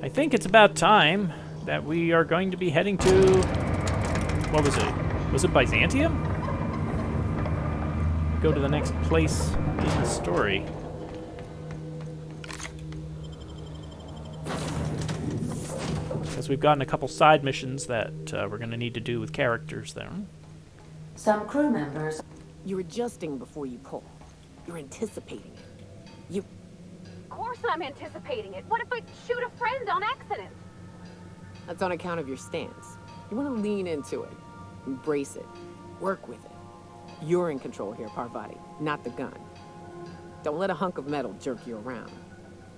I think it's about time that we are going to be heading to... What was it? Was it Byzantium? Go to the next place in the story. Because we've gotten a couple side missions that we're going to need to do with characters there. Some crew members... You're adjusting before you pull. You're anticipating it. You... Of course I'm anticipating it. What if I shoot a friend on accident? That's on account of your stance. You want to lean into it. Embrace it. Work with it. You're in control here, Parvati, not the gun. Don't let a hunk of metal jerk you around.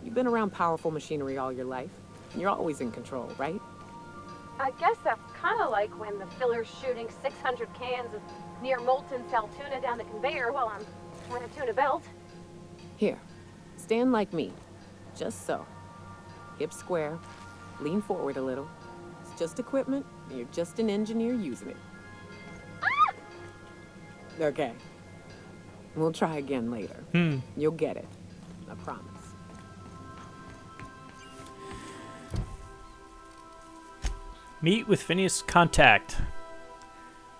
You've been around powerful machinery all your life, and you're always in control, right? I guess that's kind of like when the filler's shooting 600 cans of near molten cell tuna down the conveyor while I'm on a tuna belt. Here, stand like me. Just so. Hips square. Lean forward a little. It's just equipment, and you're just an engineer using it. Ah! Okay. We'll try again later. You'll get it. I promise. Meet with Phineas Contact.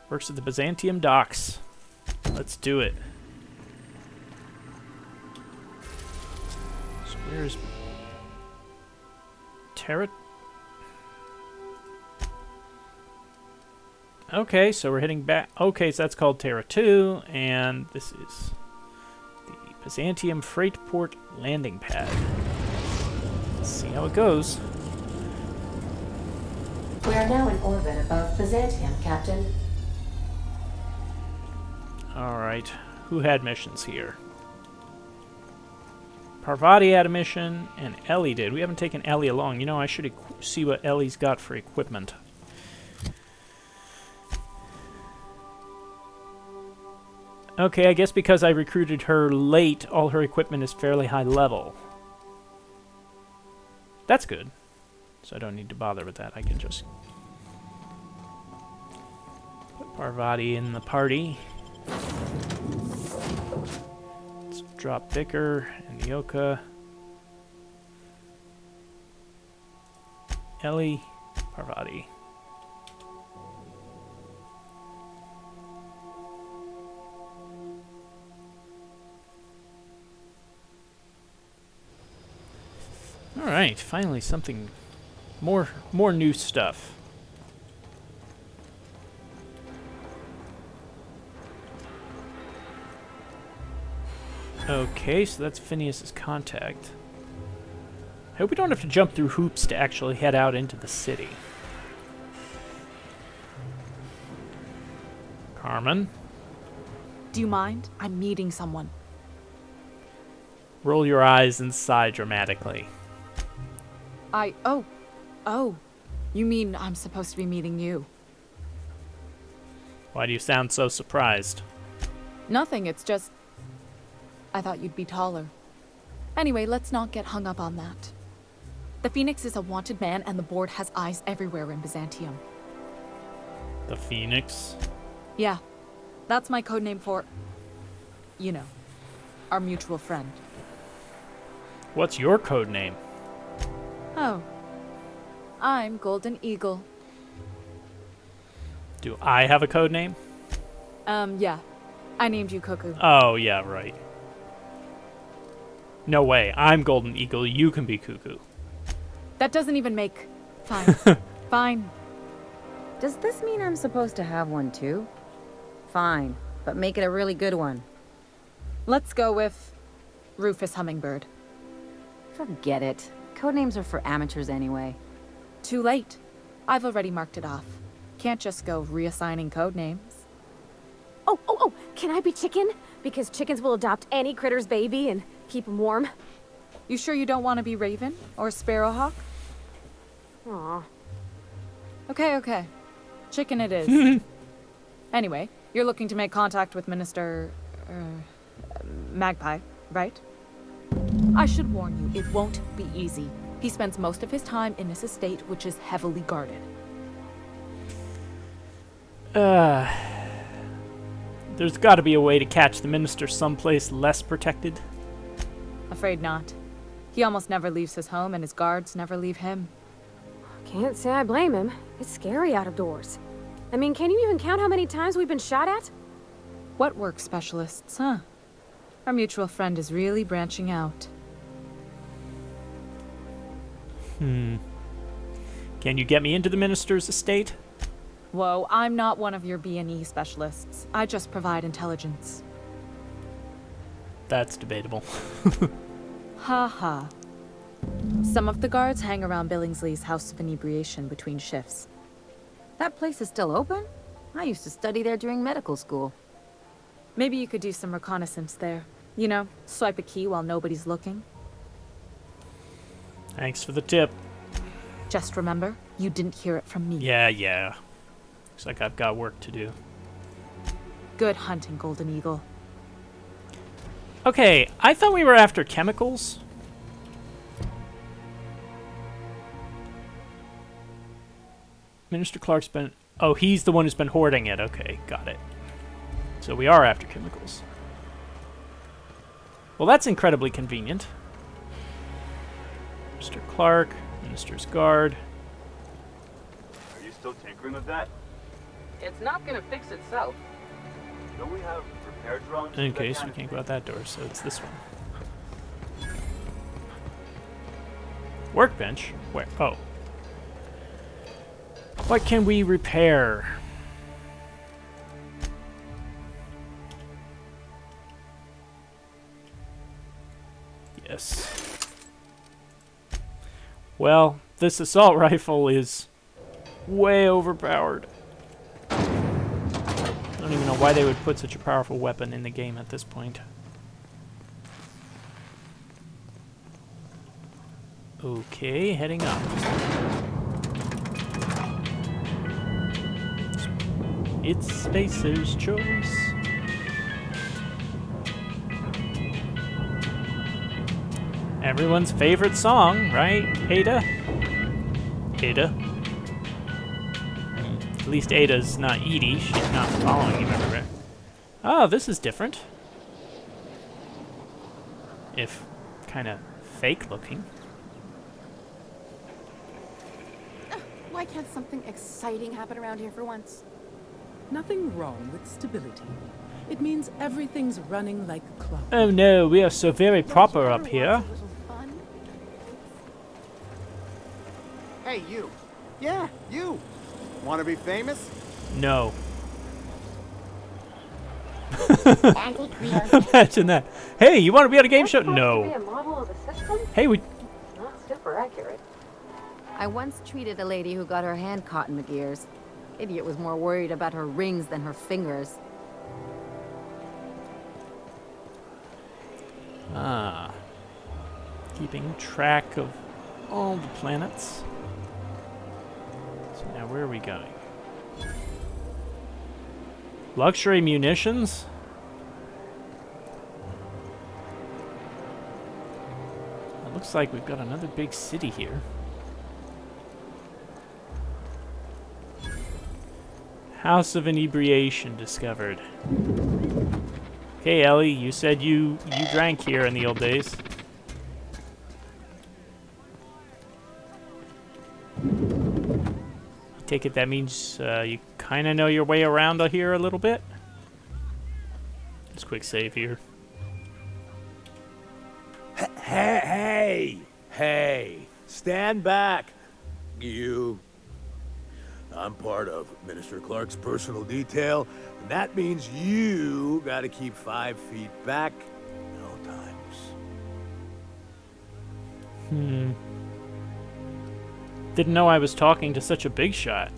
Works at the Byzantium docks. Let's do it. So where's Terra? Okay, so we're heading back. Okay, so that's called Terra 2, and this is the Byzantium Freight Port Landing Pad. Let's see how it goes. We are now in orbit above Byzantium, Captain. Alright, who had missions here? Parvati had a mission, and Ellie did. We haven't taken Ellie along. You know, I should see what Ellie's got for equipment. Okay, I guess because I recruited her late, all her equipment is fairly high level. That's good. So I don't need to bother with that. I can just put Parvati in the party. Let's drop Vicar and Yoka. Ellie, Parvati. Alright, finally something more new stuff. Okay, so that's Phineas's contact. I hope we don't have to jump through hoops to actually head out into the city. Carmen? Do you mind? I'm meeting someone. Roll your eyes and sigh dramatically. Oh. You mean I'm supposed to be meeting you? Why do you sound so surprised? Nothing, it's just... I thought you'd be taller. Anyway, let's not get hung up on that. The Phoenix is a wanted man, and the board has eyes everywhere in Byzantium. The Phoenix? Yeah, that's my codename for... you know, our mutual friend. What's your code name? Oh. I'm Golden Eagle. Do I have a code name? Yeah. I named you Cuckoo. Oh, yeah, right. No way. I'm Golden Eagle. You can be Cuckoo. That doesn't even make... Fine. Fine. Does this mean I'm supposed to have one too? Fine, but make it a really good one. Let's go with... Rufus Hummingbird. Forget it. Codenames are for amateurs anyway. Too late. I've already marked it off. Can't just go reassigning codenames. Oh, can I be chicken? Because chickens will adopt any critter's baby and keep them warm. You sure you don't want to be Raven or Sparrowhawk? Aw. Okay. Chicken it is. Anyway, you're looking to make contact with Minister... Magpie, right? I should warn you, it won't be easy. He spends most of his time in his estate, which is heavily guarded. There's got to be a way to catch the minister someplace less protected. Afraid not. He almost never leaves his home, and his guards never leave him. Can't say I blame him. It's scary out of doors. I mean, can you even count how many times we've been shot at? What work specialists, huh? Our mutual friend is really branching out. Can you get me into the minister's estate? Whoa, I'm not one of your B&E specialists. I just provide intelligence. That's debatable. Ha ha. Some of the guards hang around Billingsley's House of Inebriation between shifts. That place is still open? I used to study there during medical school. Maybe you could do some reconnaissance there. You know, swipe a key while nobody's looking. Thanks for the tip. Just remember, you didn't hear it from me. Yeah. Looks like I've got work to do. Good hunting, Golden Eagle. Okay, I thought we were after chemicals. Minister Clarke's been... Oh, he's the one who's been hoarding it. Okay, got it. So we are after chemicals. Well, that's incredibly convenient. Mr. Clarke, Minister's Guard. Are you still tinkering with that? It's not gonna fix itself. Don't we have repair drones? Okay, so we can't go out that door, so it's this one. Workbench? Where? Oh. What can we repair? Yes. Well, this assault rifle is way overpowered. I don't even know why they would put such a powerful weapon in the game at this point. Okay, heading up. It's Spacer's choice. Everyone's favorite song, right, Ada? Ada? At least Ada's not Edie. She's not following him everywhere. Oh, this is different. If kind of fake looking. Why can't something exciting happen around here for once? Nothing wrong with stability. It means everything's running like a clock. Oh no, we are so very proper up here. Hey, you. Yeah, you. Want to be famous? No. Imagine that. Hey, you want to be on a game show? No. Be a model of the system? Hey, we... Not super accurate. I once treated a lady who got her hand caught in the gears. Idiot was more worried about her rings than her fingers. Ah. Keeping track of all the planets. So now where are we going? Luxury munitions? It looks like we've got another big city here. House of Inebriation discovered. Okay, Ellie, you said you drank here in the old days. I take it that means you kind of know your way around here a little bit? Just quick save here. Hey, stand back, you. I'm part of Minister Clarke's personal detail, and that means you gotta keep 5 feet back at all times. Didn't know I was talking to such a big shot.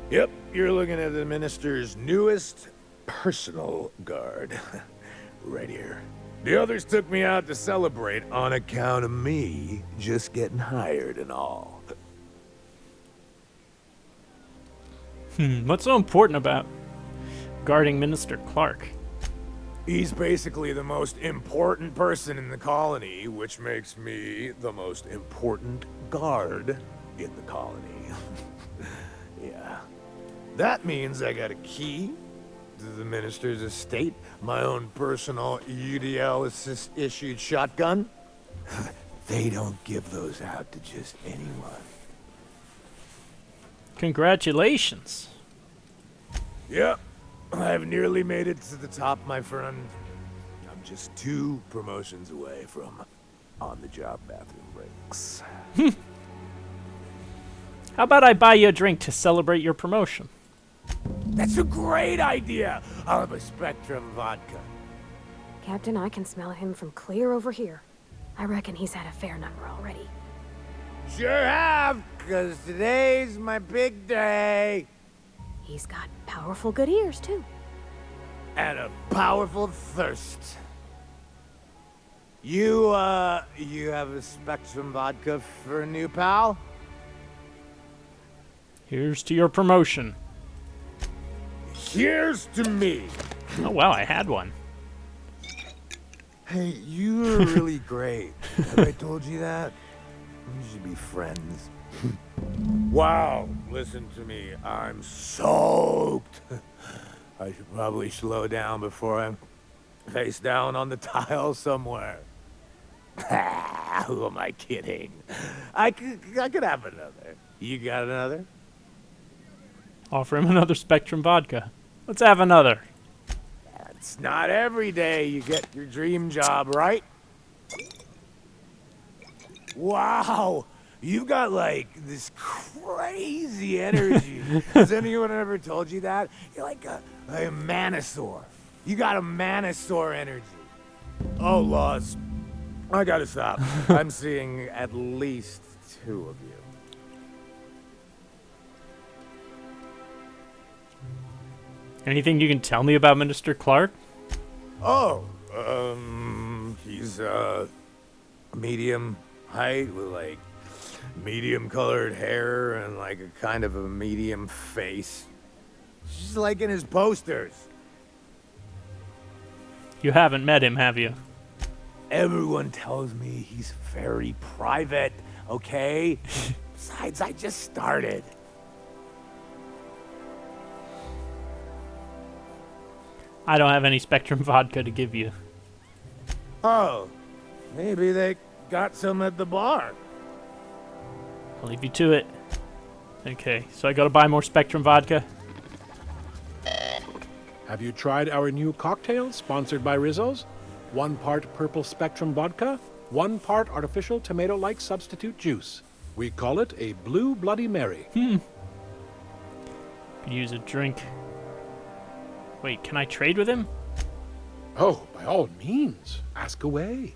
Yep, you're looking at the Minister's newest personal guard. Right here. The others took me out to celebrate on account of me just getting hired and all. What's so important about guarding Minister Clarke? He's basically the most important person in the colony, which makes me the most important guard in the colony. Yeah. That means I got a key to the minister's estate, my own personal UDL-issued shotgun, They don't give those out to just anyone. Congratulations. Yep, I've nearly made it to the top, my friend. I'm just 2 promotions away from on-the-job bathroom breaks. How about I buy you a drink to celebrate your promotion? That's a great idea! I'll have a Spectrum vodka. Captain, I can smell him from clear over here. I reckon he's had a fair number already. Sure have, because today's my big day. He's got powerful good ears, too. And a powerful thirst. You have a Spectrum vodka for a new pal? Here's to your promotion. Here's to me. Oh, wow, I had one. Hey, you're really great. Have I told you that? We should be friends. Wow, listen to me. I'm soaked. I should probably slow down before I'm face down on the tile somewhere. Who am I kidding? I could have another. You got another? Offer him another Spectrum vodka. Let's have another. It's not every day you get your dream job, right? Wow, you got like this crazy energy. Has anyone ever told you that? You're like a manosaur. You got a manosaur energy. Oh, Laws, I gotta stop. I'm seeing at least 2 of you. Anything you can tell me about Minister Clarke? Oh, he's medium height with like medium colored hair and like a kind of a medium face. Just like in his posters. You haven't met him, have you? Everyone tells me he's very private, okay? Besides, I just started. I don't have any Spectrum vodka to give you. Oh, maybe they got some at the bar. I'll leave you to it. Okay, so I gotta buy more Spectrum vodka. Have you tried our new cocktail sponsored by Rizzo's? 1 part purple Spectrum vodka, 1 part artificial tomato-like substitute juice. We call it a Blue Bloody Mary. Could use a drink. Wait, can I trade with him? Oh, by all means, ask away.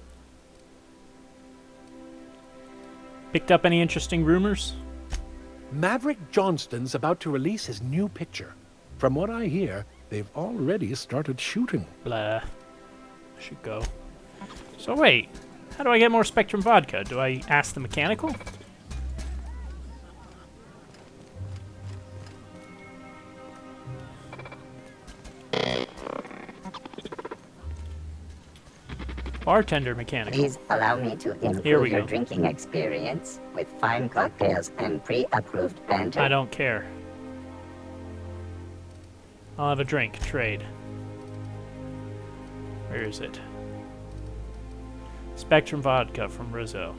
Picked up any interesting rumors? Maverick Johnston's about to release his new picture. From what I hear, they've already started shooting. Blah. I should go. So wait, how do I get more Spectrum vodka? Do I ask the mechanical? Bartender mechanical. Please allow me to improve your drinking experience with fine cocktails and pre-approved banter. I don't care. I'll have a drink. Trade. Where is it? Spectrum vodka from Rizzo.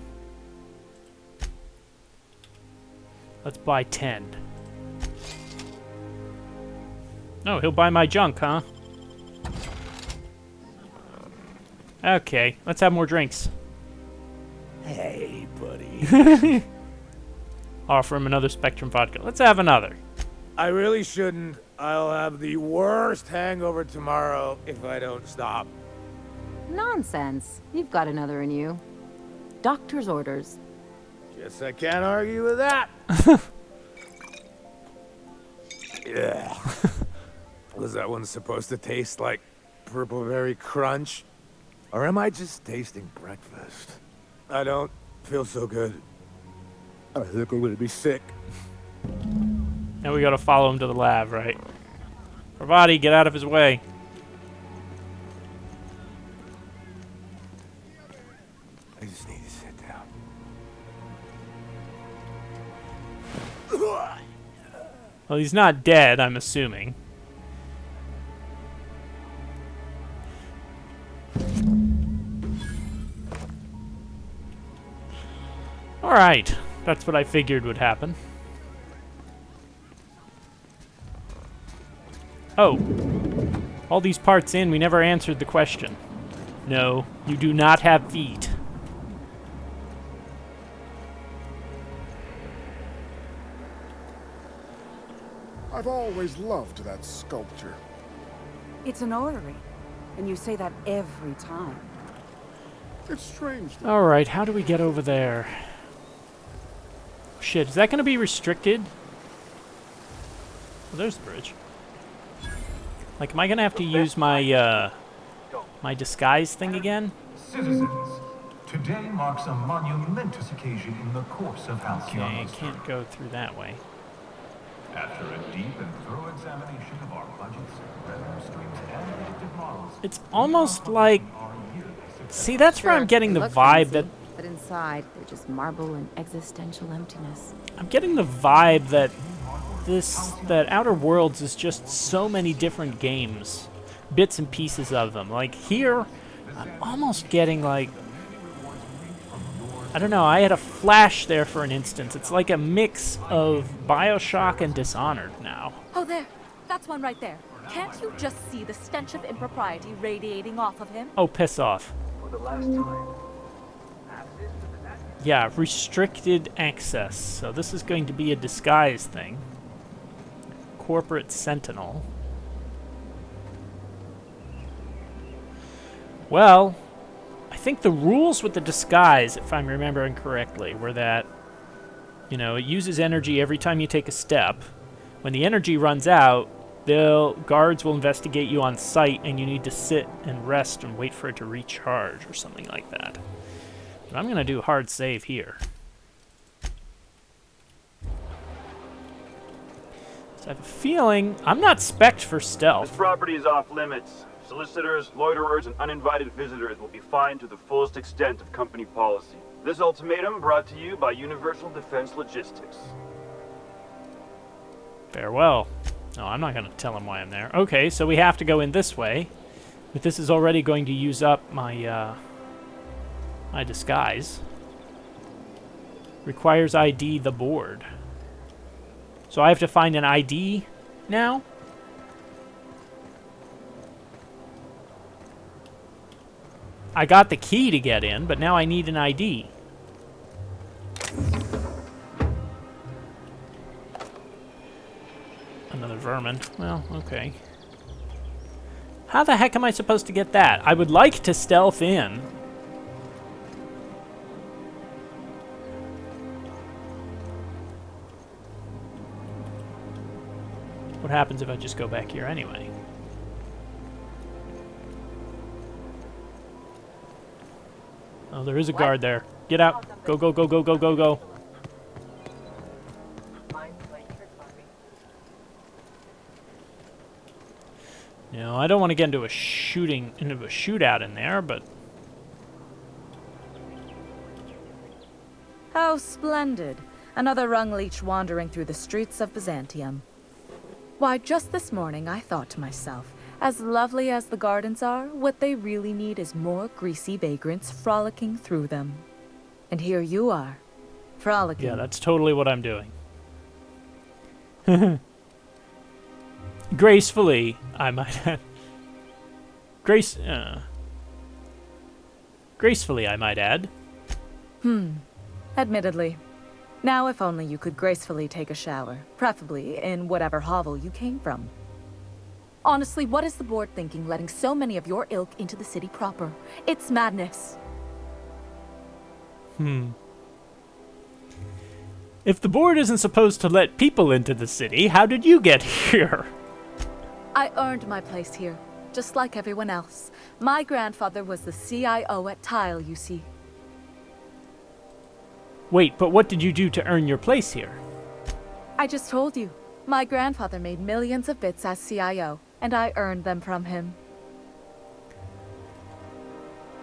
Let's buy 10. No, he'll buy my junk, huh? Okay, let's have more drinks. Hey, buddy. Offer him another Spectrum vodka. Let's have another. I really shouldn't. I'll have the worst hangover tomorrow if I don't stop. Nonsense. You've got another in you. Doctor's orders. Guess I can't argue with that. Yeah. Was that one supposed to taste like Purple Berry Crunch? Or am I just tasting breakfast? I don't feel so good. I think I'm gonna be sick. Now we gotta follow him to the lab, right? Parvati, get out of his way. I just need to sit down. Well, he's not dead, I'm assuming. Alright, that's what I figured would happen. Oh. All these parts in, we never answered the question. No, you do not have feet. I've always loved that sculpture. It's an orrery, and you say that every time. It's strange. Alright, how do we get over there? Shit, is that going to be restricted? Well, there's the bridge. Like, am I going to have to use my, my disguise thing again? Citizens, today marks a monumentous occasion in the course of Halcyon. Okay, I can't go through that way. After a deep and thorough examination of our budgets, revenue streams, and predictive models, it's almost like... See, that's where I'm getting the vibe that... But inside, they're just marble and existential emptiness. I'm getting the vibe that that Outer Worlds is just so many different games. Bits and pieces of them. Like, here, I'm almost getting, like... I don't know, I had a flash there for an instance. It's like a mix of BioShock and Dishonored now. Oh, there. That's one right there. Can't you just see the stench of impropriety radiating off of him? Oh, piss off. for the last time. Yeah, restricted access. So this is going to be a disguise thing. Corporate Sentinel. Well, I think the rules with the disguise, if I'm remembering correctly, were that, you know, it uses energy every time you take a step. When the energy runs out, guards will investigate you on site, and you need to sit and rest and wait for it to recharge or something like that. But I'm going to do hard save here. So I have a feeling I'm not spec'd for stealth. This property is off limits. Solicitors, loiterers, and uninvited visitors will be fined to the fullest extent of company policy. This ultimatum brought to you by Universal Defense Logistics. Farewell. No, I'm not going to tell him why I'm there. Okay, so we have to go in this way. But this is already going to use up my, my disguise. Requires ID the board. So I have to find an ID now? I got the key to get in, but now I need an ID. Another vermin. Well, okay. How the heck am I supposed to get that? I would like to stealth in. What happens if I just go back here anyway? Oh, there is a guard there. Get out. Go, go, go, go, go, go, go. No, I don't want to get into a shootout in there, but... How splendid. Another rung leech wandering through the streets of Byzantium. Why, just this morning I thought to myself, as lovely as the gardens are, what they really need is more greasy vagrants frolicking through them. And here you are, frolicking. Yeah, that's totally what I'm doing. Gracefully, I might add. Gracefully, I might add. Admittedly. Now if only you could gracefully take a shower, preferably in whatever hovel you came from. Honestly, what is the board thinking letting so many of your ilk into the city proper? It's madness. If the board isn't supposed to let people into the city, how did you get here? I earned my place here, just like everyone else. My grandfather was the CIO at Tile, you see. Wait, but what did you do to earn your place here? I just told you. My grandfather made millions of bits as CIO, and I earned them from him.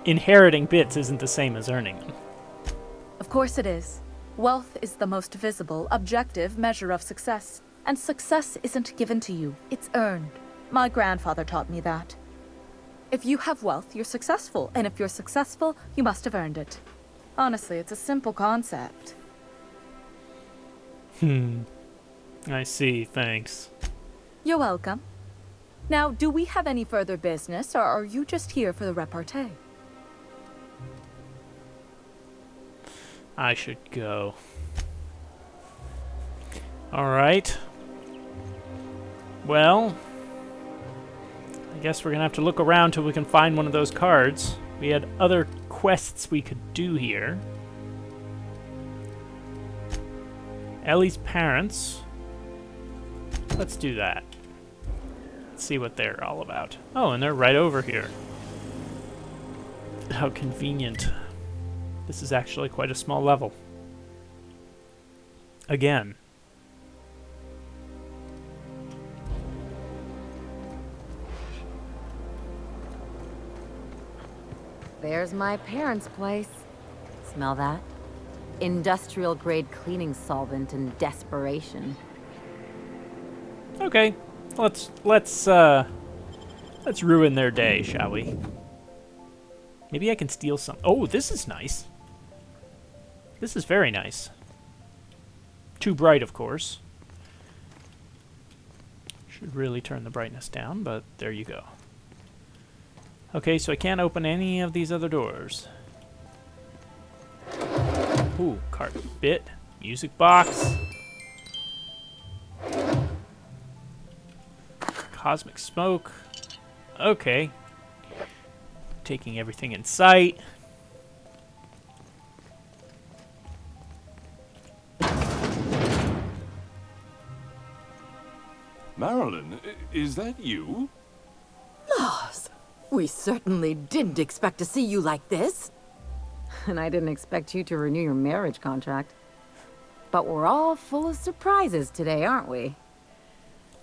Inheriting bits isn't the same as earning them. Of course it is. Wealth is the most visible, objective measure of success. And success isn't given to you, it's earned. My grandfather taught me that. If you have wealth, you're successful, and if you're successful, you must have earned it. Honestly, it's a simple concept. I see, thanks. You're welcome. Now, do we have any further business, or are you just here for the repartee? I should go. Alright. Well, I guess we're gonna have to look around till we can find one of those cards. We had other quests we could do here. Ellie's parents. Let's do that. Let's see what they're all about. Oh, and they're right over here. How convenient. This is actually quite a small level. Again. There's my parents' place. Smell that? Industrial-grade cleaning solvent and desperation. Okay, let's ruin their day, shall we? Maybe I can steal some. Oh, this is nice. This is very nice. Too bright, of course. Should really turn the brightness down, but there you go. Okay, so I can't open any of these other doors. Ooh, carpet, music box. Cosmic smoke. Okay. Taking everything in sight. Marilyn, is that you? Lars, we certainly didn't expect to see you like this. And I didn't expect you to renew your marriage contract. But we're all full of surprises today, aren't we?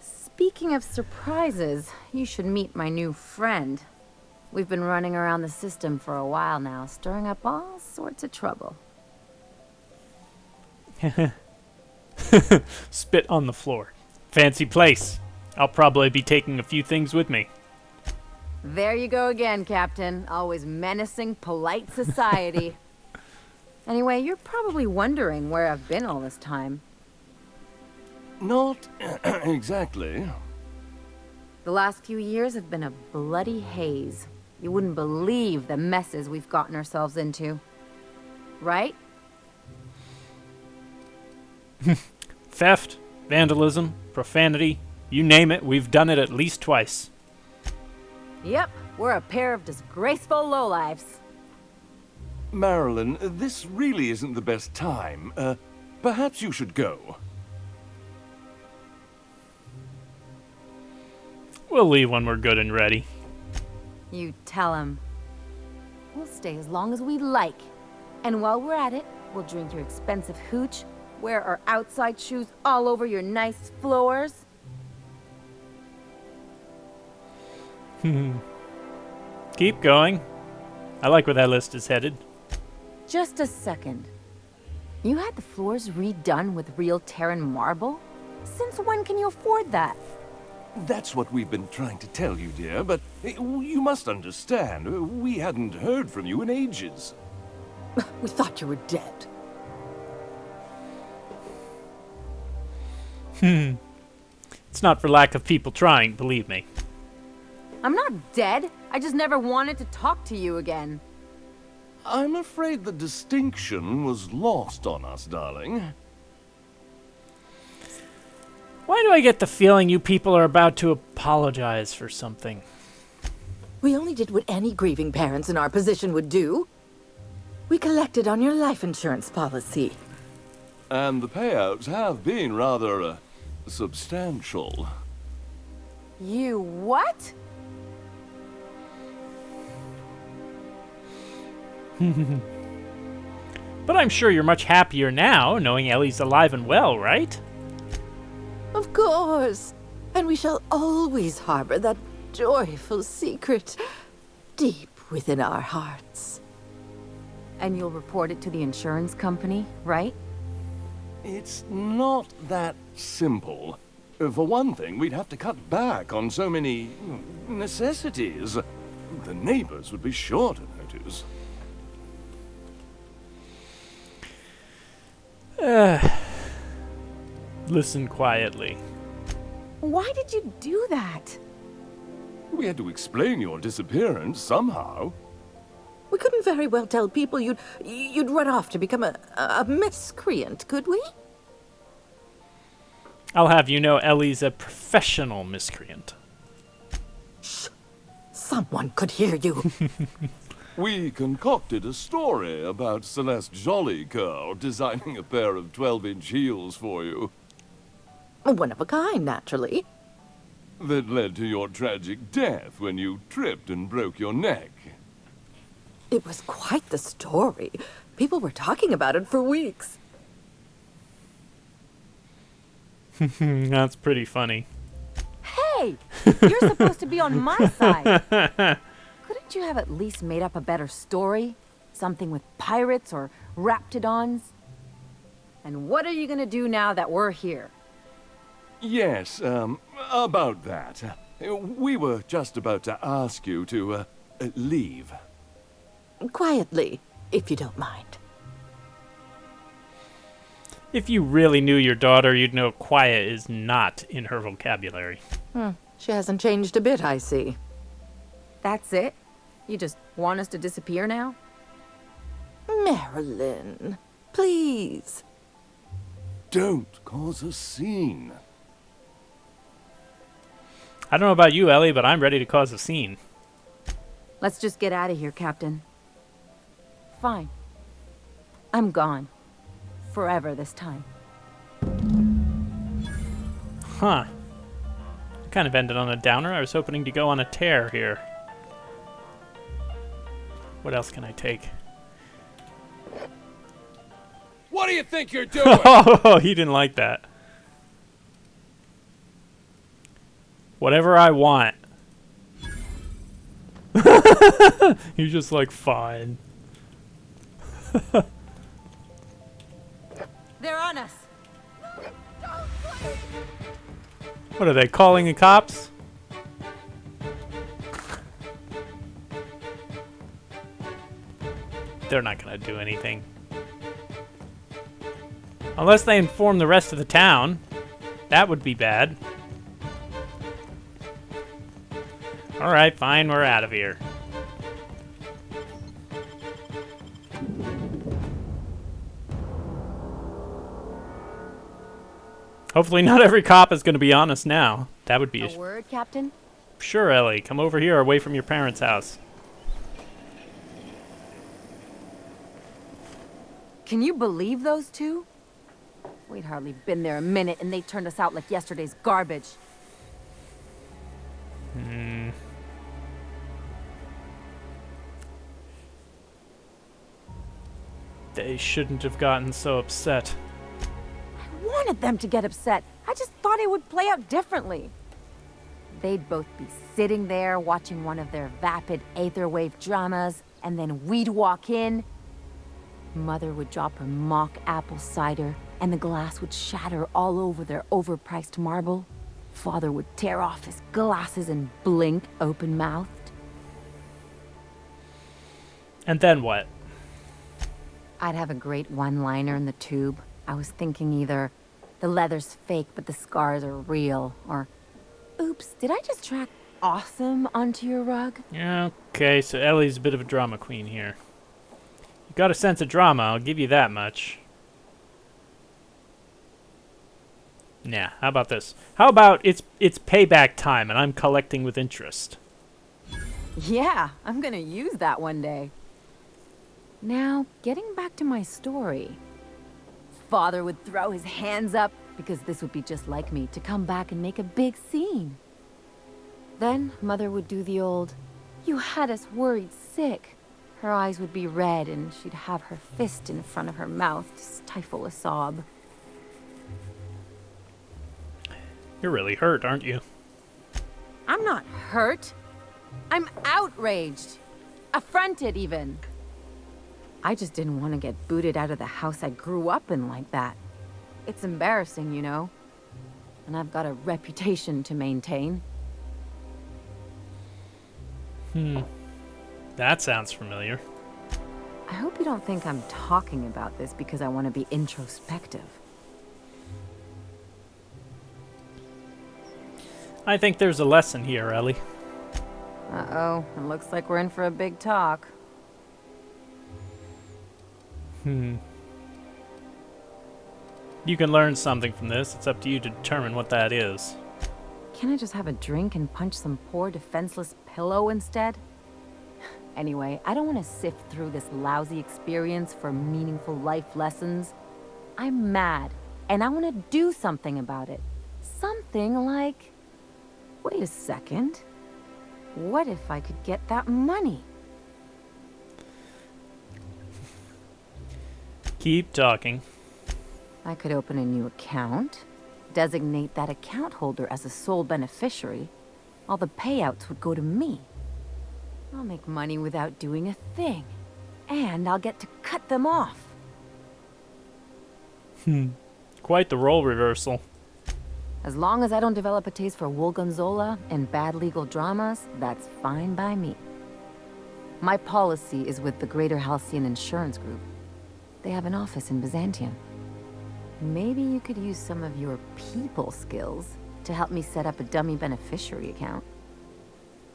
Speaking of surprises, you should meet my new friend. We've been running around the system for a while now, stirring up all sorts of trouble. Spit on the floor. Fancy place. I'll probably be taking a few things with me. There you go again, Captain. Always menacing polite society. Anyway, you're probably wondering where I've been all this time. Not exactly. The last few years have been a bloody haze. You wouldn't believe the messes we've gotten ourselves into. Right? Theft, vandalism, profanity, you name it, we've done it at least twice. Yep, we're a pair of disgraceful lowlifes. Marilyn, this really isn't the best time. Perhaps you should go. We'll leave when we're good and ready. You tell him. We'll stay as long as we like. And while we're at it, we'll drink your expensive hooch, wear our outside shoes all over your nice floors. Keep going. I like where that list is headed. Just a second. You had the floors redone with real Terran marble? Since when can you afford that? That's what we've been trying to tell you, dear, but you must understand, we hadn't heard from you in ages. We thought you were dead. It's not for lack of people trying, believe me. I'm not dead. I just never wanted to talk to you again. I'm afraid the distinction was lost on us, darling. Why do I get the feeling you people are about to apologize for something? We only did what any grieving parents in our position would do. We collected on your life insurance policy. And the payouts have been rather, substantial. You what? But I'm sure you're much happier now, knowing Ellie's alive and well, right? Of course. And we shall always harbor that joyful secret deep within our hearts. And you'll report it to the insurance company, right? It's not that simple. For one thing, we'd have to cut back on so many necessities. The neighbors would be sure to notice. Listen quietly. Why did you do that? We had to explain your disappearance somehow. We couldn't very well tell people you'd run off to become a miscreant, could we? I'll have you know Ellie's a professional miscreant. Shh! Someone could hear you. We concocted a story about Celeste Jollycurl designing a pair of 12-inch heels for you. One of a kind, naturally. That led to your tragic death when you tripped and broke your neck. It was quite the story. People were talking about it for weeks. That's pretty funny. Hey! You're supposed to be on my side. Couldn't you have at least made up a better story? Something with pirates or raptidons? And what are you gonna do now that we're here? Yes, about that. We were just about to ask you to, leave. Quietly, if you don't mind. If you really knew your daughter, you'd know quiet is not in her vocabulary. She hasn't changed a bit, I see. That's it? You just want us to disappear now? Marilyn, please. Don't cause a scene. I don't know about you, Ellie, but I'm ready to cause a scene. Let's just get out of here, Captain. Fine. I'm gone. Forever this time. Huh. Kind of ended on a downer. I was hoping to go on a tear here. What else can I take? What do you think you're doing? Oh, he didn't like that. Whatever I want. He's just like, fine. They're on us. What are they, calling the cops? They're not gonna do anything. Unless they inform the rest of the town. That would be bad. Alright, fine, we're out of here. Hopefully not every cop is going to be honest now. That would be a word, Captain? Sure, Ellie. Come over here, away from your parents' house. Can you believe those two? We'd hardly been there a minute and they turned us out like yesterday's garbage. They shouldn't have gotten so upset. I wanted them to get upset. I just thought it would play out differently. They'd both be sitting there watching one of their vapid aetherwave dramas, and then we'd walk in. Mother would drop her mock apple cider, and the glass would shatter all over their overpriced marble. Father would tear off his glasses and blink open-mouthed. And then what? I'd have a great one-liner in the tube. I was thinking either, the leather's fake but the scars are real, or, oops, did I just track awesome onto your rug? Yeah, okay, so Ellie's a bit of a drama queen here. You got a sense of drama, I'll give you that much. Nah, how about this? How about it's payback time and I'm collecting with interest? Yeah, I'm gonna use that one day. Now, getting back to my story. Father would throw his hands up, because this would be just like me, to come back and make a big scene. Then, Mother would do the old, "You had us worried sick." Her eyes would be red, and she'd have her fist in front of her mouth to stifle a sob. You're really hurt, aren't you? I'm not hurt. I'm outraged. Affronted, even. I just didn't want to get booted out of the house I grew up in like that. It's embarrassing, you know. And I've got a reputation to maintain. That sounds familiar. I hope you don't think I'm talking about this because I want to be introspective. I think there's a lesson here, Ellie. Uh-oh, it looks like we're in for a big talk. You can learn something from this. It's up to you to determine what that is. Can't I just have a drink and punch some poor defenseless pillow instead? Anyway, I don't want to sift through this lousy experience for meaningful life lessons. I'm mad, and I want to do something about it. Something like... Wait a second. What if I could get that money? Keep talking. I could open a new account, designate that account holder as a sole beneficiary. All the payouts would go to me. I'll make money without doing a thing. And I'll get to cut them off. Quite the role reversal. As long as I don't develop a taste for Woolgonzola and bad legal dramas, that's fine by me. My policy is with the Greater Halcyon Insurance Group. They have an office in Byzantium. Maybe you could use some of your people skills to help me set up a dummy beneficiary account.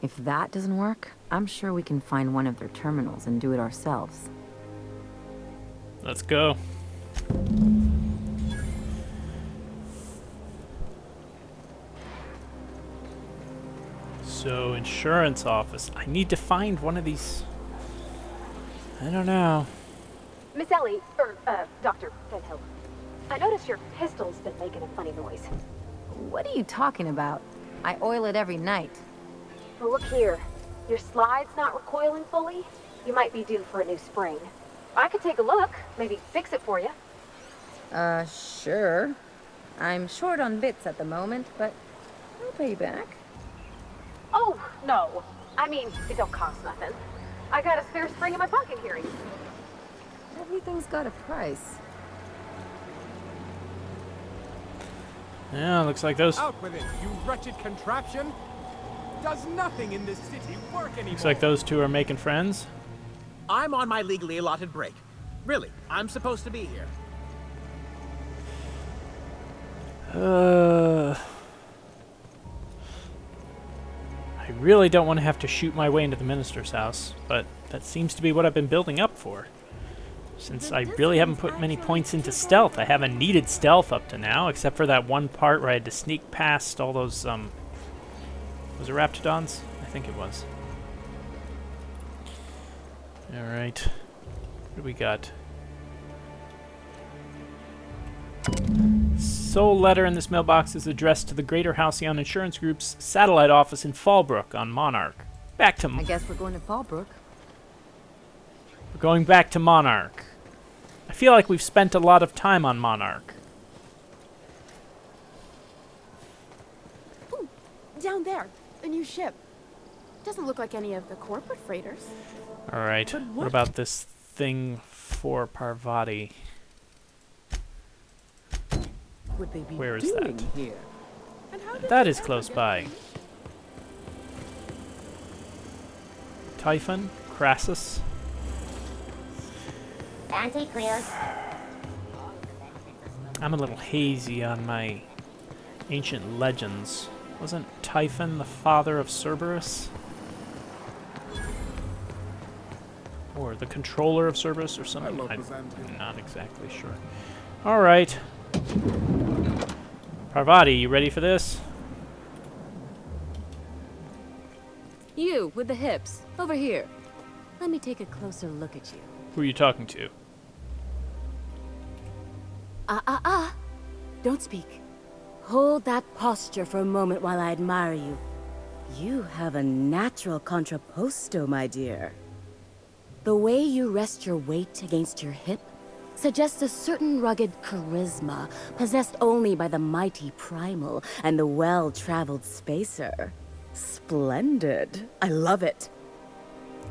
If that doesn't work, I'm sure we can find one of their terminals and do it ourselves. Let's go. So, insurance office. I need to find one of these. I don't know. Miss Ellie, or, Dr. Fenhill, I noticed your pistol's been making a funny noise. What are you talking about? I oil it every night. Well, look here. Your slide's not recoiling fully. You might be due for a new spring. I could take a look, maybe fix it for you. Sure. I'm short on bits at the moment, but I'll pay you back. Oh, no. I mean, it don't cost nothing. I got a spare spring in my pocket here. Everything's got a price. Yeah, looks like those... Out with it, you wretched contraption! Does nothing in this city work anymore? Looks like those two are making friends. I'm on my legally allotted break. Really, I'm supposed to be here. I really don't want to have to shoot my way into the minister's house, but that seems to be what I've been building up for. Since I really haven't put many points into stealth. I haven't needed stealth up to now, except for that one part where I had to sneak past all those, was it Raptidons? I think it was. Alright. What do we got? Sole letter in this mailbox is addressed to the Greater Halcyon Insurance Group's satellite office in Fallbrook on Monarch. Back to... I guess we're going to Fallbrook. We're going back to Monarch. I feel like we've spent a lot of time on Monarch. Ooh, down there, the new ship. Doesn't look like any of the corporate freighters. Alright, what about this thing for Parvati? Would they be Where is doing that? Here? That is close by. Typhon? Crassus? Anti-clear. I'm a little hazy on my ancient legends. Wasn't Typhon the father of Cerberus? Or the controller of Cerberus or something? I'm not exactly sure. Alright. Parvati, you ready for this? You, with the hips. Over here. Let me take a closer look at you. Who are you talking to? Don't speak. Hold that posture for a moment while I admire you. You have a natural contrapposto, my dear. The way you rest your weight against your hip suggests a certain rugged charisma possessed only by the mighty primal and the well-traveled spacer. Splendid. I love it.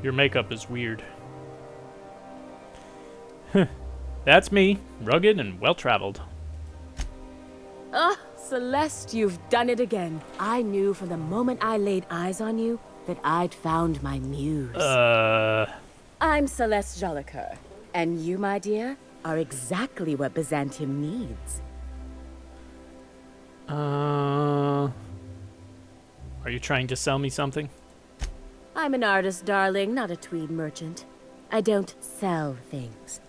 Your makeup is weird. That's me, rugged and well-traveled. Ah, Celeste, you've done it again. I knew from the moment I laid eyes on you that I'd found my muse. I'm Celeste Jolicoeur, and you, my dear, are exactly what Byzantium needs. Are you trying to sell me something? I'm an artist, darling, not a tweed merchant. I don't sell things.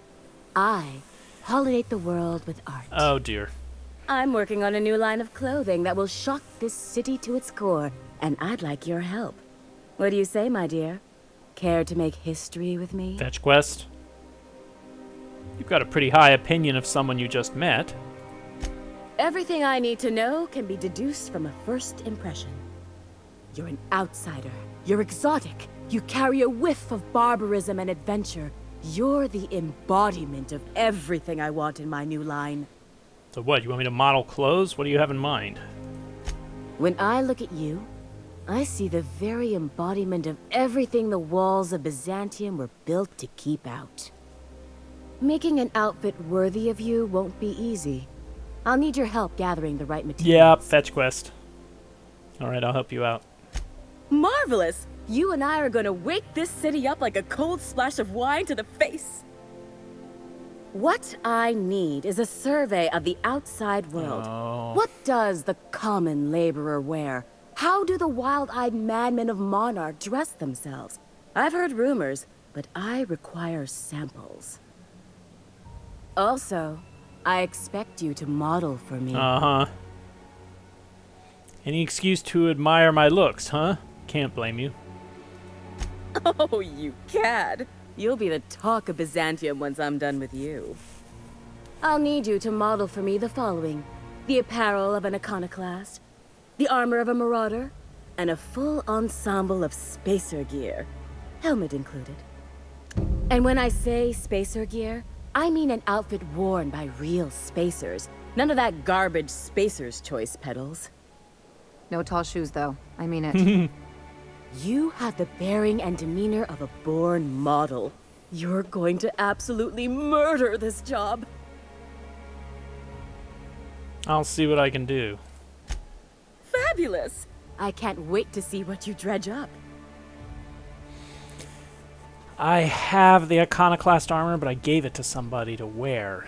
I pollinate the world with art. Oh, dear. I'm working on a new line of clothing that will shock this city to its core, and I'd like your help. What do you say, my dear? Care to make history with me? Fetch quest. You've got a pretty high opinion of someone you just met. Everything I need to know can be deduced from a first impression. You're an outsider. You're exotic. You carry a whiff of barbarism and adventure. You're the embodiment of everything I want in my new line. So what, you want me to model clothes? What do you have in mind? When I look at you, I see the very embodiment of everything the walls of Byzantium were built to keep out. Making an outfit worthy of you won't be easy. I'll need your help gathering the right materials. Yeah, fetch quest. Alright, I'll help you out. Marvelous! You and I are gonna wake this city up like a cold splash of wine to the face. What I need is a survey of the outside world. Oh. What does the common laborer wear? How do the wild-eyed madmen of Monarch dress themselves? I've heard rumors, but I require samples. Also, I expect you to model for me. Uh-huh. Any excuse to admire my looks, huh? Can't blame you. Oh, you cad. You'll be the talk of Byzantium once I'm done with you. I'll need you to model for me the following: the apparel of an iconoclast, the armor of a marauder, and a full ensemble of spacer gear, helmet included. And when I say spacer gear, I mean an outfit worn by real spacers. None of that garbage spacer's choice pedals. No tall shoes, though. I mean it. You have the bearing and demeanor of a born model. You're going to absolutely murder this job. I'll see what I can do. Fabulous! I can't wait to see what you dredge up. I have the iconoclast armor, but I gave it to somebody to wear.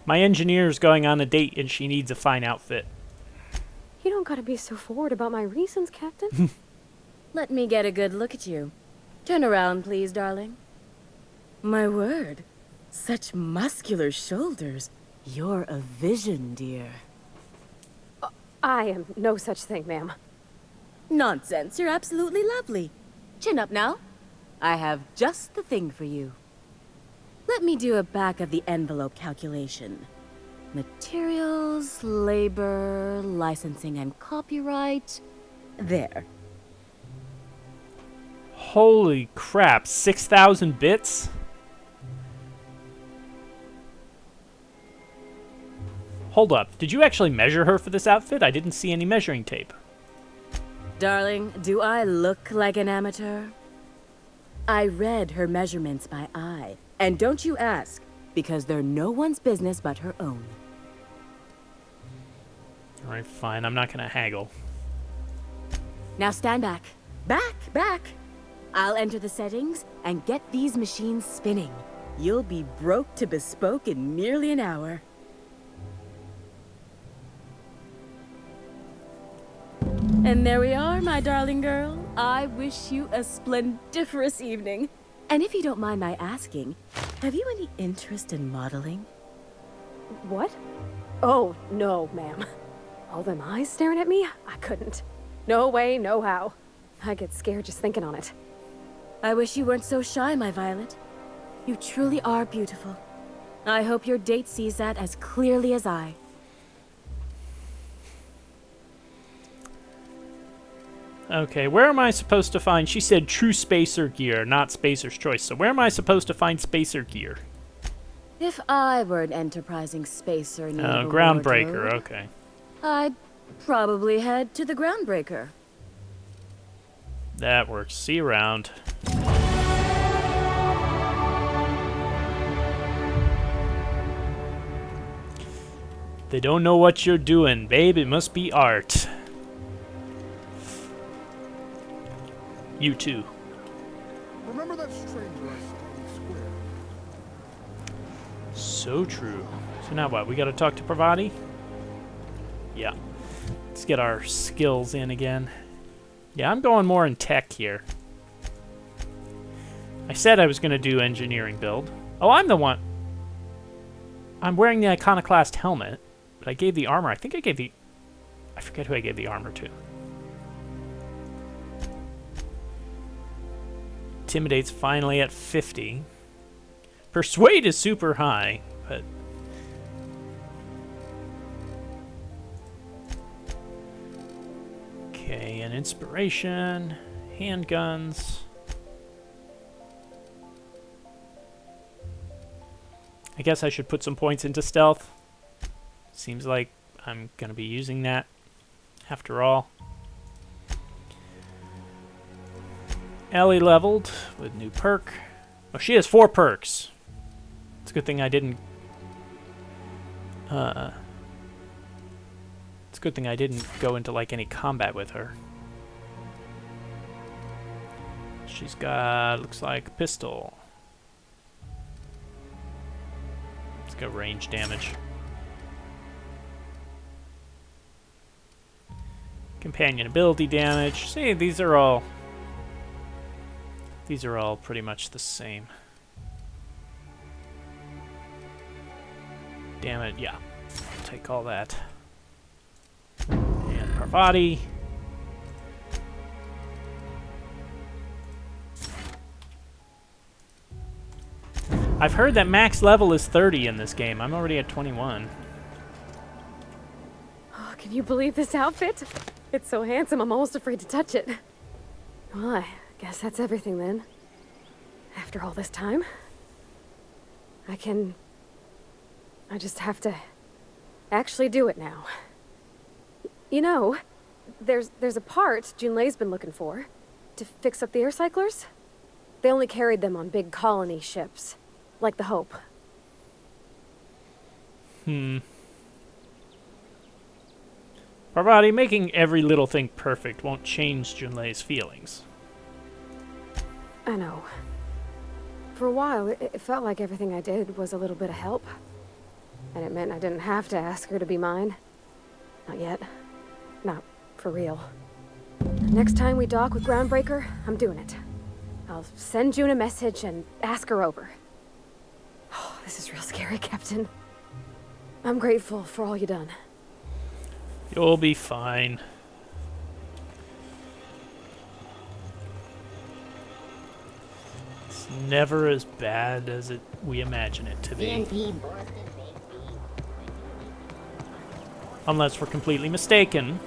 My engineer's going on a date and she needs a fine outfit. You don't gotta be so forward about my reasons, Captain. Let me get a good look at you. Turn around, please, darling. My word. Such muscular shoulders. You're a vision, dear. I am no such thing, ma'am. Nonsense. You're absolutely lovely. Chin up now. I have just the thing for you. Let me do a back-of-the-envelope calculation. Materials, labor, licensing and copyright. There. Holy crap, 6,000 bits? Hold up, did you actually measure her for this outfit? I didn't see any measuring tape. Darling, do I look like an amateur? I read her measurements by eye. And don't you ask, because they're no one's business but her own. Alright, fine, I'm not gonna haggle. Now stand back. Back! I'll enter the settings and get these machines spinning. You'll be broke to bespoke in merely an hour. And there we are, my darling girl. I wish you a splendiferous evening. And if you don't mind my asking, have you any interest in modeling? What? Oh, no, ma'am. All them eyes staring at me? I couldn't. No way, no how. I get scared just thinking on it. I wish you weren't so shy, my Violet. You truly are beautiful. I hope your date sees that as clearly as I. Okay, where am I supposed to find... She said true spacer gear, not spacer's choice. So where am I supposed to find spacer gear? If I were an enterprising spacer in Oh, Groundbreaker, okay. I'd probably head to the Groundbreaker. That works. See you around. They don't know what you're doing, babe. It must be art. You too. Remember that stranger I saw in the square? So true. So now what? We gotta talk to Parvati? Yeah. Let's get our skills in again. Yeah, I'm going more in tech here. I said I was gonna do engineering build. Oh, I'm the one. I'm wearing the iconoclast helmet, but I gave the armor. I think I gave the... I forget who I gave the armor to. Intimidate's finally at 50. Persuade is super high, but... Okay, and inspiration, handguns. I guess I should put some points into stealth. Seems like I'm going to be using that after all. Ellie leveled with new perk. Oh, she has 4 perks. It's a good thing I didn't... It's a good thing I didn't go into, like, any combat with her. She's got, looks like, a pistol. Let's go range damage. Companion ability damage. See, these are all pretty much the same. Damn it, yeah. I'll take all that. And Parvati. I've heard that max level is 30 in this game. I'm already at 21. Oh, can you believe this outfit? It's so handsome, I'm almost afraid to touch it. Well, I guess that's everything then. After all this time, I just have to actually do it now. You know, there's a part Junlei's been looking for to fix up the air cyclers. They only carried them on big colony ships, like the Hope. Parvati, making every little thing perfect won't change Junlei's feelings. I know. For a while, it felt like everything I did was a little bit of help. And it meant I didn't have to ask her to be mine. Not yet. Not for real. Next time we dock with Groundbreaker, I'm doing it. I'll send June a message and ask her over. Oh, this is real scary, Captain. I'm grateful for all you done. You'll be fine. It's never as bad as we imagine it to be. Unless we're completely mistaken.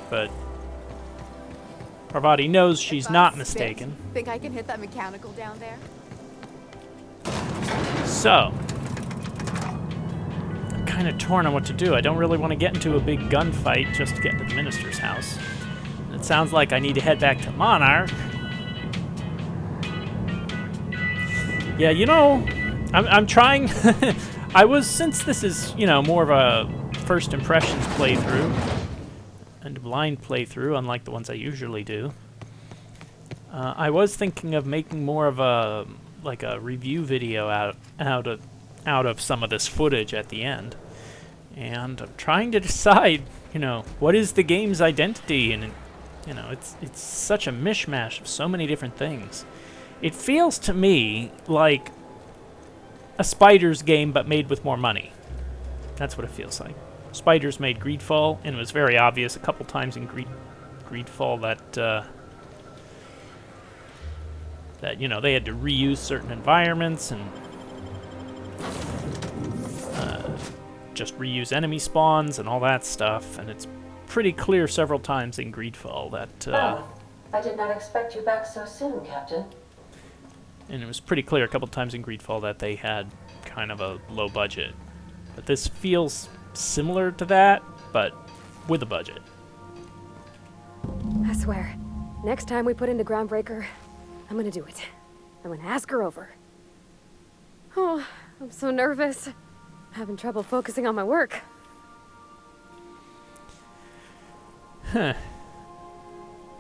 But Parvati knows she's not mistaken. Think I can hit that mechanical down there? So, I'm kind of torn on what to do. I don't really want to get into a big gunfight just to get into the minister's house. It sounds like I need to head back to Monarch. Yeah, you know, I'm trying. Since this is, you know, more of a first impressions playthrough and blind playthrough, unlike the ones I usually do. I was thinking of making more of a review video out of some of this footage at the end, and I'm trying to decide, you know, what is the game's identity, and you know, it's such a mishmash of so many different things. It feels to me like a Spiders game, but made with more money. That's what it feels like. Spiders made Greedfall, and it was very obvious a couple times in Greedfall that you know, they had to reuse certain environments and just reuse enemy spawns and all that stuff. And it's pretty clear several times in Greedfall that. I did not expect you back so soon, Captain. And it was pretty clear a couple times in Greedfall that they had kind of a low budget. But this feels similar to that, but with a budget. I swear, next time we put into Groundbreaker, I'm gonna do it. I'm gonna ask her over. Oh, I'm so nervous. Having trouble focusing on my work. Huh.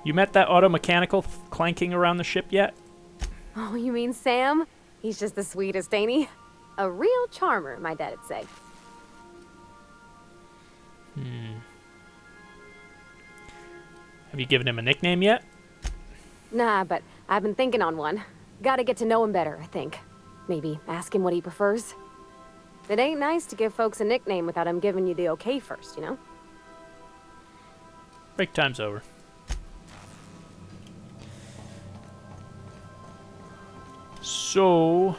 You met that auto mechanical clanking around the ship yet? Oh, you mean Sam? He's just the sweetest, ain't he? A real charmer, my dad'd say. Have you given him a nickname yet? Nah, but I've been thinking on one. Gotta get to know him better, I think. Maybe ask him what he prefers. It ain't nice to give folks a nickname without him giving you the okay first, you know? Break time's over. So...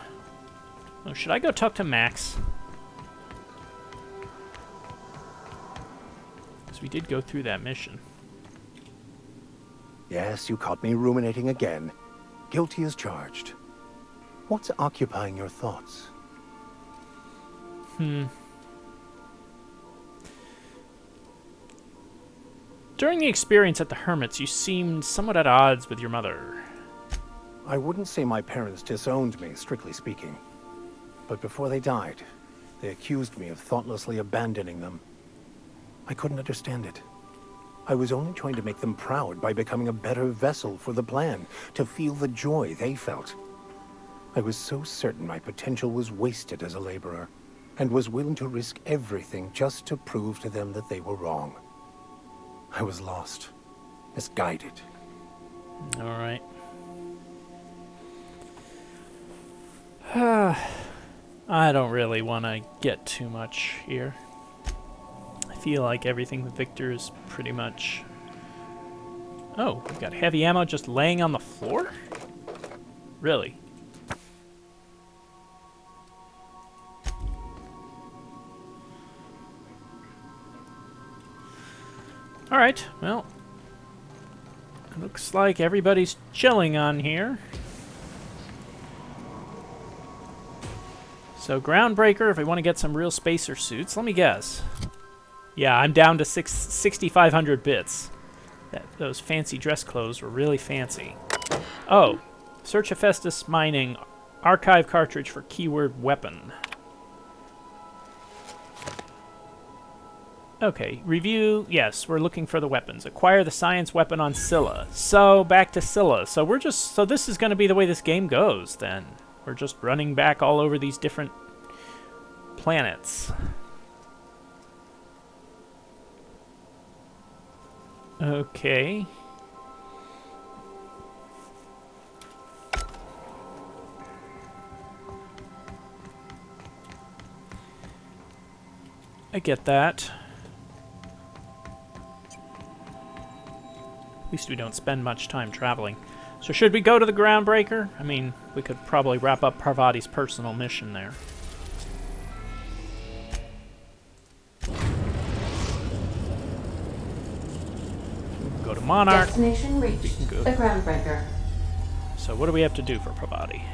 Oh, should I go talk to Max? Because we did go through that mission. Yes, you caught me ruminating again. Guilty as charged. What's occupying your thoughts? During the experience at the Hermits, you seemed somewhat at odds with your mother. I wouldn't say my parents disowned me, strictly speaking. But before they died, they accused me of thoughtlessly abandoning them. I couldn't understand it. I was only trying to make them proud by becoming a better vessel for the plan, to feel the joy they felt. I was so certain my potential was wasted as a laborer, and was willing to risk everything just to prove to them that they were wrong. I was lost, misguided. All right. I don't really want to get too much here. I feel like everything with Victor is pretty much... Oh, we've got heavy ammo just laying on the floor? Really? Alright, well... Looks like everybody's chilling on here. So, Groundbreaker, if we want to get some real spacer suits, let me guess. Yeah, I'm down to 6,500 bits. Those fancy dress clothes were really fancy. Oh, Search Hephaestus Mining, archive cartridge for keyword weapon. Okay, review, yes, we're looking for the weapons. Acquire the science weapon on Scylla. So, back to Scylla. So this is going to be the way this game goes, then. We're just running back all over these different planets. Okay. I get that. At least we don't spend much time traveling. So should we go to the Groundbreaker? I mean, we could probably wrap up Parvati's personal mission there. Go to Monarch. Destination reached. The Groundbreaker. So what do we have to do for Parvati?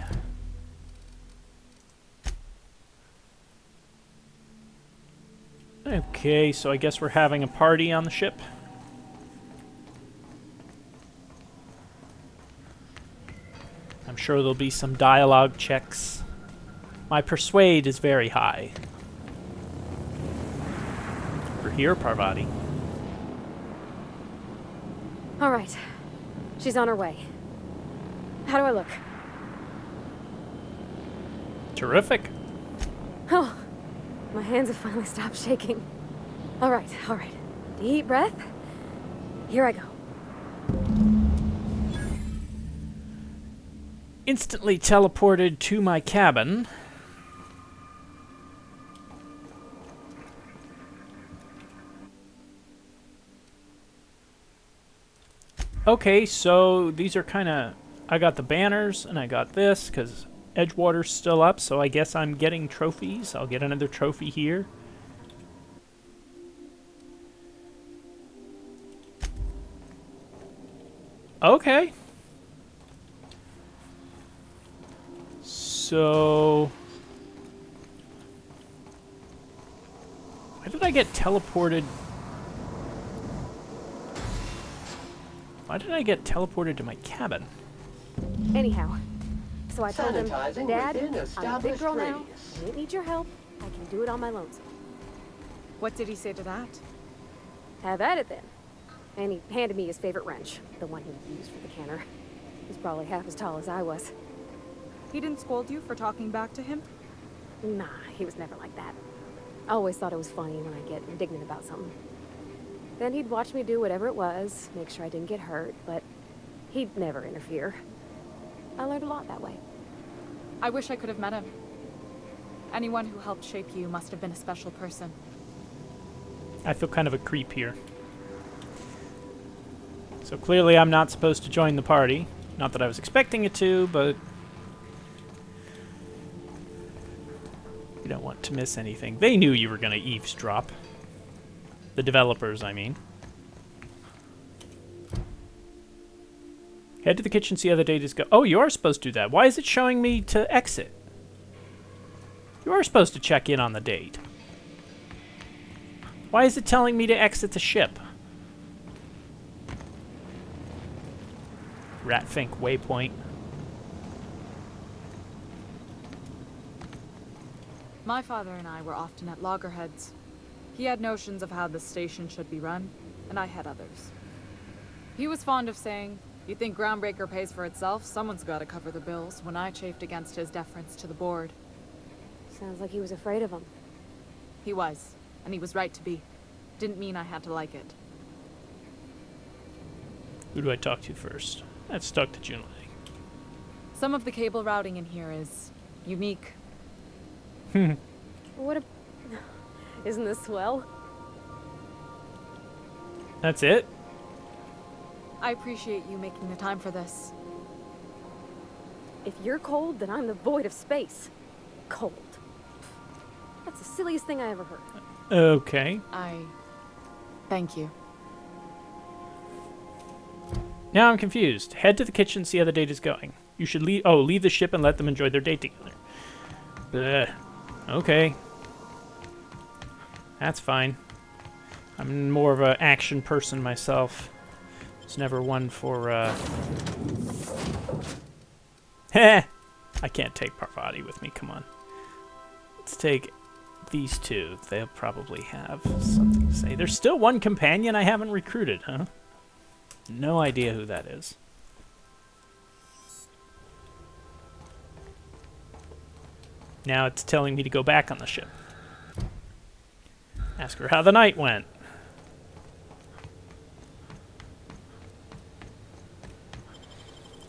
Okay, so I guess we're having a party on the ship. I'm sure there'll be some dialogue checks. My persuade is very high. We're here, Parvati. All right. She's on her way. How do I look? Terrific. Oh, my hands have finally stopped shaking. All right, all right. Deep breath. Here I go. Instantly teleported to my cabin. Okay, so these are kind of... I got the banners, and I got this, because Edgewater's still up, so I guess I'm getting trophies. I'll get another trophy here. Okay. So... Why did I get teleported? Why did I get teleported to my cabin? Anyhow, so I told him, Sanitizing Dad, within I'm a big established girl now. radius. I don't need your help. I can do it on my lonesome. What did he say to that? Have at it then. And he handed me his favorite wrench, the one he used for the canner. He's probably half as tall as I was. He didn't scold you for talking back to him? Nah, he was never like that. I always thought it was funny when I get indignant about something. Then he'd watch me do whatever it was, make sure I didn't get hurt, but he'd never interfere. I learned a lot that way. I wish I could have met him. Anyone who helped shape you must have been a special person. I feel kind of a creep here. So clearly I'm not supposed to join the party. Not that I was expecting it to, but you don't want to miss anything. They knew you were going to eavesdrop. The developers, I mean. Head to the kitchen, see how the date is go. Oh, you are supposed to do that. Why is it showing me to exit? You are supposed to check in on the date. Why is it telling me to exit the ship? Ratfink waypoint. My father and I were often at loggerheads. He had notions of how the station should be run, and I had others. He was fond of saying, "You think Groundbreaker pays for itself? Someone's got to cover the bills," when I chafed against his deference to the board. Sounds like he was afraid of him. He was, and he was right to be. Didn't mean I had to like it. Who do I talk to first? Let's talk to Junlei. Some of the cable routing in here is unique. What a... Isn't this swell? That's it? I appreciate you making the time for this. If you're cold, then I'm the void of space. Cold. That's the silliest thing I ever heard. Okay. Thank you. Now I'm confused. Head to the kitchen, see how the date is going. You should leave the ship and let them enjoy their date together. Bleh. Okay. That's fine. I'm more of an action person myself. It's never one for, Heh! I can't take Parvati with me, come on. Let's take these two. They'll probably have something to say. There's still one companion I haven't recruited, huh? No idea who that is. Now it's telling me to go back on the ship. Ask her how the night went.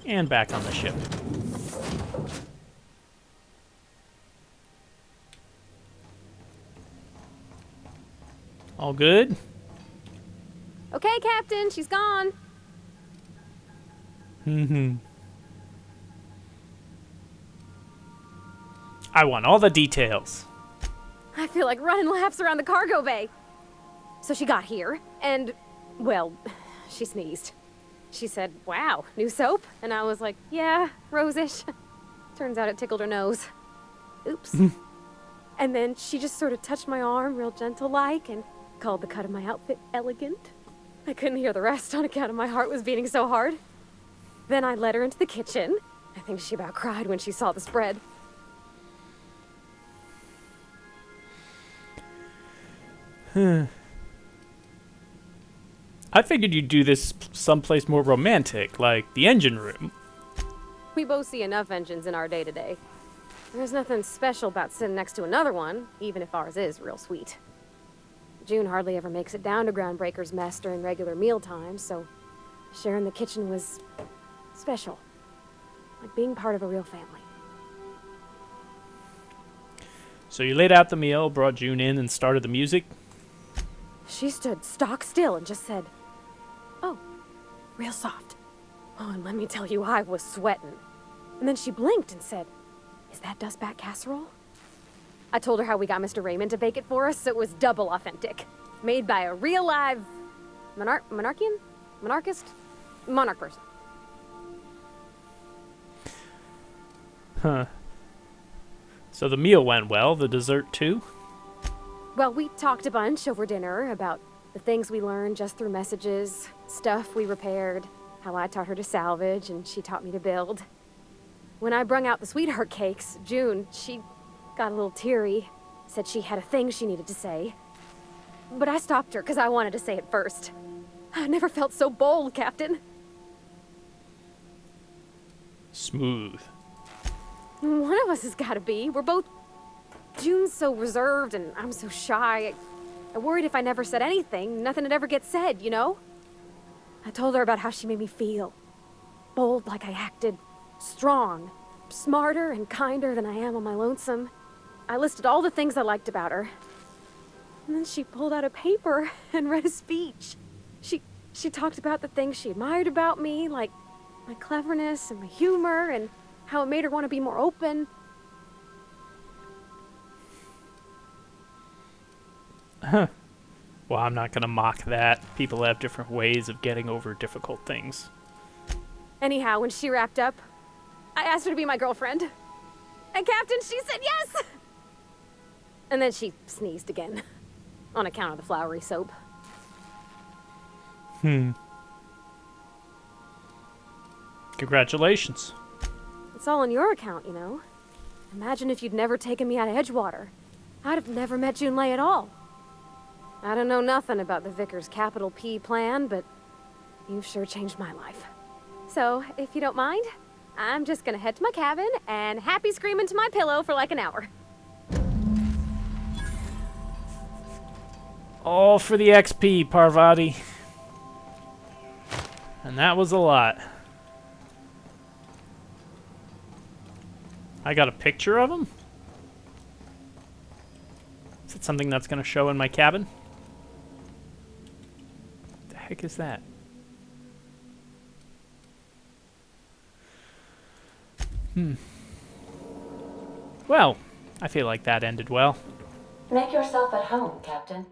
And back on the ship. All good? Okay, Captain, she's gone. I want all the details. I feel like running laps around the cargo bay. So she got here, and, well, she sneezed. She said, "Wow, new soap?" And I was like, "Yeah, rose-ish." Turns out it tickled her nose. Oops. And then she just sort of touched my arm real gentle-like and called the cut of my outfit elegant. I couldn't hear the rest on account of my heart was beating so hard. Then I led her into the kitchen. I think she about cried when she saw the spread. I figured you'd do this someplace more romantic, like the engine room. We both see enough engines in our day-to-day. There's nothing special about sitting next to another one, even if ours is real sweet. June hardly ever makes it down to Groundbreaker's mess during regular meal times, so sharing the kitchen was special. Like being part of a real family. So you laid out the meal, brought June in, and started the music? She stood stock still and just said, "Oh, real soft." Oh, and let me tell you, I was sweating. And then she blinked and said, "Is that dustback casserole?" I told her how we got Mr. Raymond to bake it for us, so it was double authentic. Made by a real live monarch person. Huh. So the meal went well, the dessert too? Well, we talked a bunch over dinner about the things we learned just through messages, stuff we repaired, how I taught her to salvage and she taught me to build. When I brung out the sweetheart cakes, June, she got a little teary, said she had a thing she needed to say. But I stopped her because I wanted to say it first. I never felt so bold, Captain. Smooth. One of us has got to be. We're both... June's so reserved and I'm so shy. I worried if I never said anything, nothing would ever get said, you know? I told her about how she made me feel. Bold like I acted. Strong. Smarter and kinder than I am on my lonesome. I listed all the things I liked about her. And then she pulled out a paper and read a speech. She talked about the things she admired about me, like my cleverness and my humor, and how it made her want to be more open. Well, I'm not gonna mock that. People have different ways of getting over difficult things. Anyhow, when she wrapped up, I asked her to be my girlfriend. And Captain, she said yes! And then she sneezed again. On account of the flowery soap. Congratulations. It's all on your account, you know. Imagine if you'd never taken me out of Edgewater. I'd have never met Junlei at all. I don't know nothing about the Vicar's capital P plan, but you've sure changed my life. So, if you don't mind, I'm just gonna head to my cabin and happy scream into my pillow for like an hour. All for the XP, Parvati. And that was a lot. I got a picture of him? Is it something that's going to show in my cabin? What the heck is that? Well, I feel like that ended well. Make yourself at home, Captain.